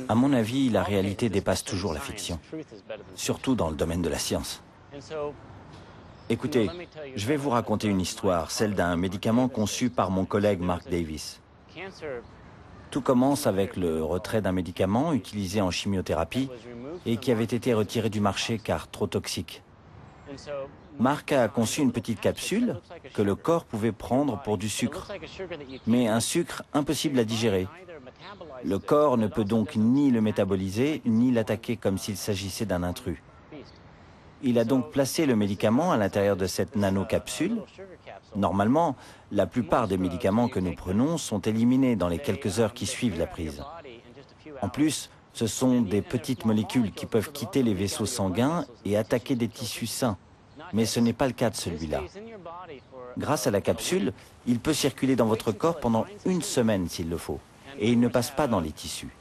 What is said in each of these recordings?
À mon avis, la réalité dépasse toujours la fiction, surtout dans le domaine de la science. Écoutez, je vais vous raconter une histoire, celle d'un médicament conçu par mon collègue Mark Davis. Tout commence avec le retrait d'un médicament utilisé en chimiothérapie et qui avait été retiré du marché car trop toxique. Mark a conçu une petite capsule que le corps pouvait prendre pour du sucre, mais un sucre impossible à digérer. Le corps ne peut donc ni le métaboliser, ni l'attaquer comme s'il s'agissait d'un intrus. Il a donc placé le médicament à l'intérieur de cette nanocapsule. Normalement, la plupart des médicaments que nous prenons sont éliminés dans les quelques heures qui suivent la prise. En plus, ce sont des petites molécules qui peuvent quitter les vaisseaux sanguins et attaquer des tissus sains. Mais ce n'est pas le cas de celui-là. Grâce à la capsule, il peut circuler dans votre corps pendant une semaine s'il le faut. Et il ne passe pas dans les tissus.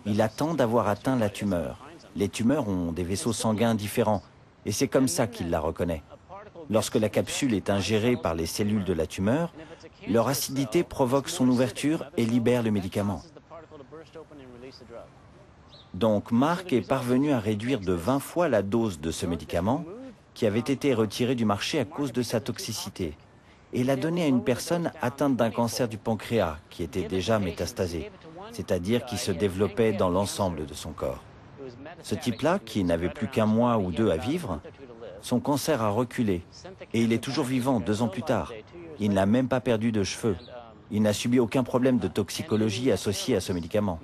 Il attend d'avoir atteint la tumeur. Les tumeurs ont des vaisseaux sanguins différents. Et c'est comme ça qu'il la reconnaît. Lorsque la capsule est ingérée par les cellules de la tumeur, leur acidité provoque son ouverture et libère le médicament. Donc Mark est parvenu à réduire de 20 fois la dose de ce médicament qui avait été retiré du marché à cause de sa toxicité et l'a donné à une personne atteinte d'un cancer du pancréas qui était déjà métastasé, c'est-à-dire qui se développait dans l'ensemble de son corps. Ce type-là, qui n'avait plus qu'un mois ou deux à vivre, son cancer a reculé et il est toujours vivant 2 ans plus tard. Il n'a même pas perdu de cheveux. Il n'a subi aucun problème de toxicologie associé à ce médicament.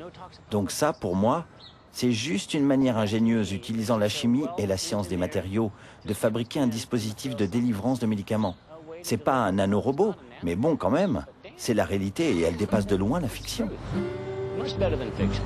Donc ça, pour moi, c'est juste une manière ingénieuse, utilisant la chimie et la science des matériaux, de fabriquer un dispositif de délivrance de médicaments. C'est pas un nanorobot, mais bon, quand même, c'est la réalité et elle dépasse de loin la fiction. Much better than fiction.